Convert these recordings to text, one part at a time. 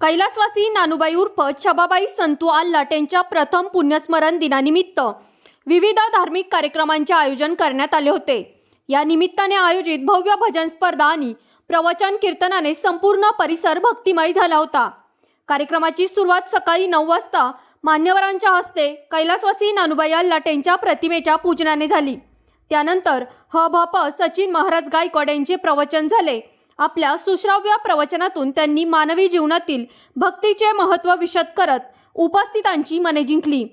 कैलासवासी नानूबाई उर्फ छबाबाई संतू आल्हाट यांच्या प्रथम पुण्यस्मरण दिनानिमित्त विविध धार्मिक कार्यक्रमांचे आयोजन करण्यात आले होते। या निमित्ताने आयोजित भव्य भजन स्पर्धा आणि प्रवचन कीर्तनाने संपूर्ण परिसर भक्तिमय झाला होता। कार्यक्रमाची सुरुवात सकाळी 9 वाजता मान्यवरांच्या हस्ते कैलासवासी नानूबाई आल्हाट यांच्या प्रतिमेच्या पूजनाने झाली। त्यानंतर ह.भ.प. सचिन महाराज गायकवाड यांचे प्रवचन झाले। आपल्या सुश्राव्य प्रवचनातून त्यांनी मानवी जीवनातील भक्तीचे महत्त्व विशद करत उपस्थितांची मने जिंकली।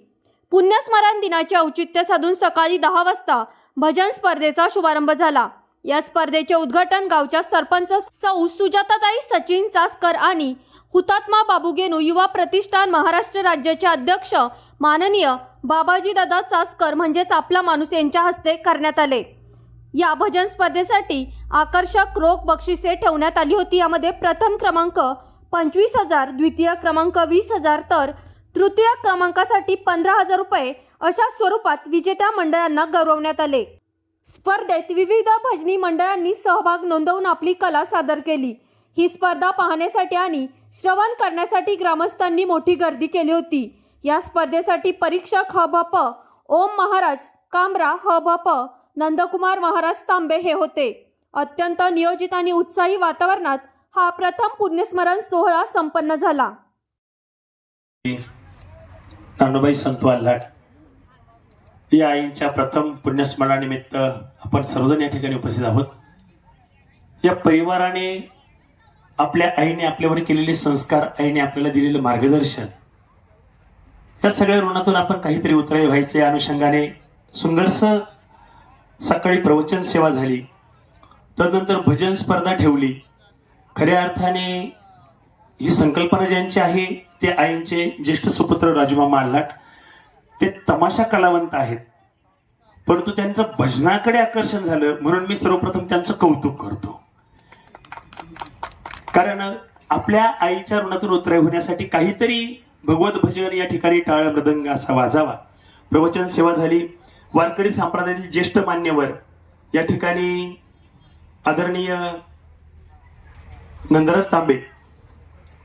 पुण्यस्मरण दिनाचे औचित्य साधून सकाळी 10 वाजता भजन स्पर्धेचा शुभारंभ झाला। या स्पर्धेचे उद्घाटन गावच्या सरपंच सौ सुजाताताई सचिन चासकर आणि हुतात्मा बाबू गेनू युवा प्रतिष्ठान महाराष्ट्र राज्याचे अध्यक्ष माननीय बाबाजीदादा चासकर म्हणजेच आपला माणूस यांच्या हस्ते करण्यात आले। या भजन स्पर्धेसाठी आकर्षक रोख बक्षिसे ठेवण्यात आली होती। यामध्ये प्रथम क्रमांक 25,000, द्वितीय क्रमांक 20,000 तर तृतीय क्रमांकासाठी 15,000 रुपये अशा स्वरूपात विजेत्या मंडळांना गौरवण्यात आले। स्पर्धेत विविध भजनी मंडळांनी सहभाग नोंदवून आपली कला सादर केली। ही स्पर्धा पाहण्यासाठी आणि श्रवण करण्यासाठी ग्रामस्थांनी मोठी गर्दी केली होती। या स्पर्धेसाठी परीक्षक ह.भ.प. ओम महाराज कामरा, ह.भ.प. नंदकुमार महाराज तांबे हे होते। अत्यंत नियोजित आणि उत्साही वातावरणात हा प्रथम पुण्यस्मरण सोहळा संपन्न झाला। नानूबाई संतू आल्हाट या आईंच्या प्रथम पुण्यस्मरणानिमित्त आपण सर्वजण या ठिकाणी उपस्थित आहोत। या परिवाराने आपल्या आईने आपल्यावर केलेले संस्कार, आईने आपल्याला दिलेले मार्गदर्शन, या सगळ्या ऋणातून आपण काहीतरी उतराई व्हायचे या अनुषंगाने सुंदरसं सकाळी प्रवचन सेवा झाली, तदनंतर भजन स्पर्धा ठेवली। खऱ्या अर्थाने ही संकल्पना ज्यांची आहे ते आईंचे ज्येष्ठ सुपुत्र राजूमामा आल्हाट। ते तमाशा कलावंत आहेत, परंतु त्यांचं भजनाकडे आकर्षण झालं म्हणून मी सर्वप्रथम त्यांचं कौतुक करतो। कारण आपल्या आईच्या ऋणातून उतराई होण्यासाठी काहीतरी भगवत भजन या ठिकाणी टाळ मृदंग असा वाजावा। प्रवचन सेवा झाली। वारकरी संप्रदायातील ज्येष्ठ मान्यवर या ठिकाणी आदरणीय नंदराज तांबे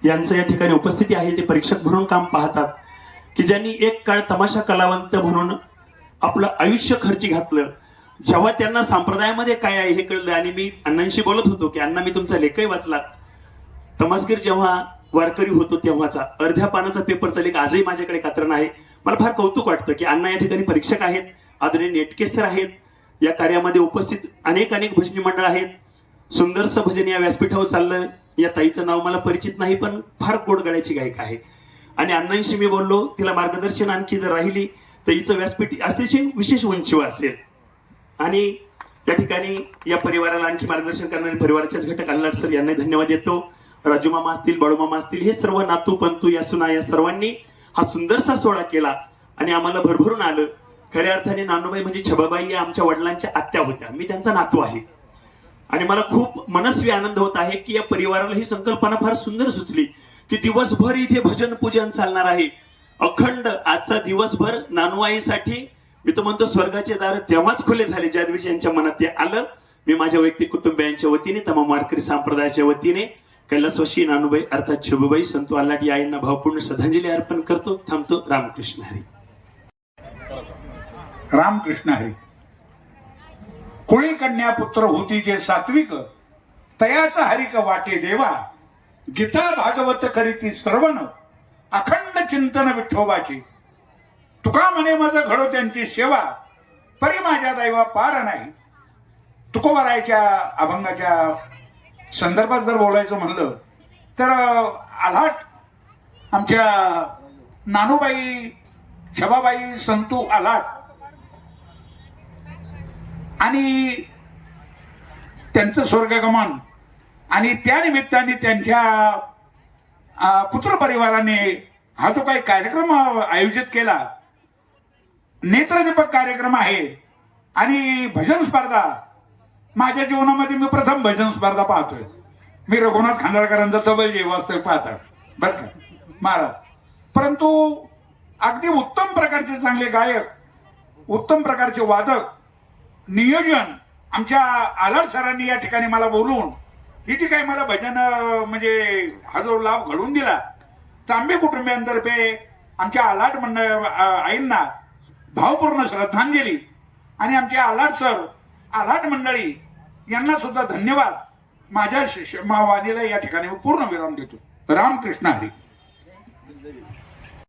यांचं या ठिकाणी उपस्थिती आहे। ते परीक्षक म्हणून काम पाहतात की ज्यांनी एक काळ तमाशा कलावंत म्हणून आपलं आयुष्य खर्ची घातलं। जेव्हा त्यांना संप्रदायामध्ये काय आहे हे कळलं आणि मी अण्णांशी बोलत होतो की अण्णा, मी तुमचा लेखही वाचला। तमसगीर जेव्हा वारकरी होतो तेव्हाचा अर्ध्या पानाचा पेपरचा लेख आजही माझ्याकडे कात्रण आहे। मला फार कौतुक वाटतं की अण्णा या ठिकाणी परीक्षक आहेत, आदरणीय नेटके सर आहेत, या कार्यामध्ये उपस्थित अनेक भजनी मंडळ आहेत। सुंदरसं भजन या व्यासपीठावर चाललं। या ताईचं नाव मला परिचित नाही, पण फार गोड गळ्याची गायक आहे आणि अण्णांशी मी बोललो, तिला मार्गदर्शन आणखी जर राहिली तर हिचं व्यासपीठ अतिशय विशेष उंचीवर असेल। आणि त्या ठिकाणी या परिवाराला आणखी मार्गदर्शन करणारे परिवाराचेच घटक आल्हाट सर यांना धन्यवाद देतो। राजूमामा असतील, बाळूमामा असतील, हे सर्व नातू पंतू या सुना या सर्वांनी हा सुंदरसा सोहळा केला आणि आम्हाला भरभरून आलं। खऱ्या अर्थाने नानूबाई म्हणजे छबाबाई या आमच्या वडिलांच्या आत्या होत्या, मी त्यांचा नातू आहे आणि मला खूप मनस्वी आनंद होत आहे की या परिवाराला ही संकल्पना फार सुंदर सुचली की दिवसभर इथे भजन पूजन चालणार आहे अखंड। आजचा दिवसभर नानूआईसाठी मी तर म्हणतो स्वर्गाचे दार तेव्हाच खुले झाले ज्या दिवशी यांच्या मनात ते आलं। मी माझ्या वैयक्तिक कुटुंबियांच्या वतीने, तमाम वारकरी संप्रदायाच्या वतीने कैलासवासी नानूबाई अर्थात छबाबाई संतू आल्हाट या आईंना भावपूर्ण श्रद्धांजली अर्पण करतो। थांबतो। रामकृष्ण हरी। रामकृष्ण हरी। कुळी कन्या पुत्र होती जे सात्विक, तयाचा हरिक वाटे देवा। गीता भागवत करीती श्रवण, अखंड चिंतन विठोबाची। तुका म्हणे मज घडो त्यांची सेवा, परी माझ्या दैवा पार नाही। तुकोबारायच्या अभंगाच्या संदर्भात जर बोलायचं म्हणलं तर आल्हाट आमच्या नानूबाई छबाबाई संतू आल्हाट आणि त्यांचं स्वर्गगमन आणि त्या निमित्ताने त्यांच्या पुत्रपरिवाराने हा जो काही कार्यक्रम आयोजित केला, नेत्रदीपक कार्यक्रम आहे आणि भजन स्पर्धा। माझ्या जीवनामध्ये मी प्रथम भजन स्पर्धा पाहतोय। मी रघुनाथ खांडाळकरांचा तबल जे वास्तव पाहतात बरं का महाराज, परंतु अगदी उत्तम प्रकारचे चांगले गायक, उत्तम प्रकारचे वादक, नियोजन आमच्या आल्हाट सरांनी या ठिकाणी मला बोलवून ही जी काही मला भजन म्हणजे हा जो लाभ घडवून दिला तांबे कुटुंबियांतर्फे आमच्या आलाट मंडळ आईंना भावपूर्ण श्रद्धांजली आणि आमचे आलाट सर आलाट मंडळी यांना सुद्धा धन्यवाद. माझ्या वाणीला या ठिकाणी पूर्ण विराम देतो. रामकृष्ण हरी.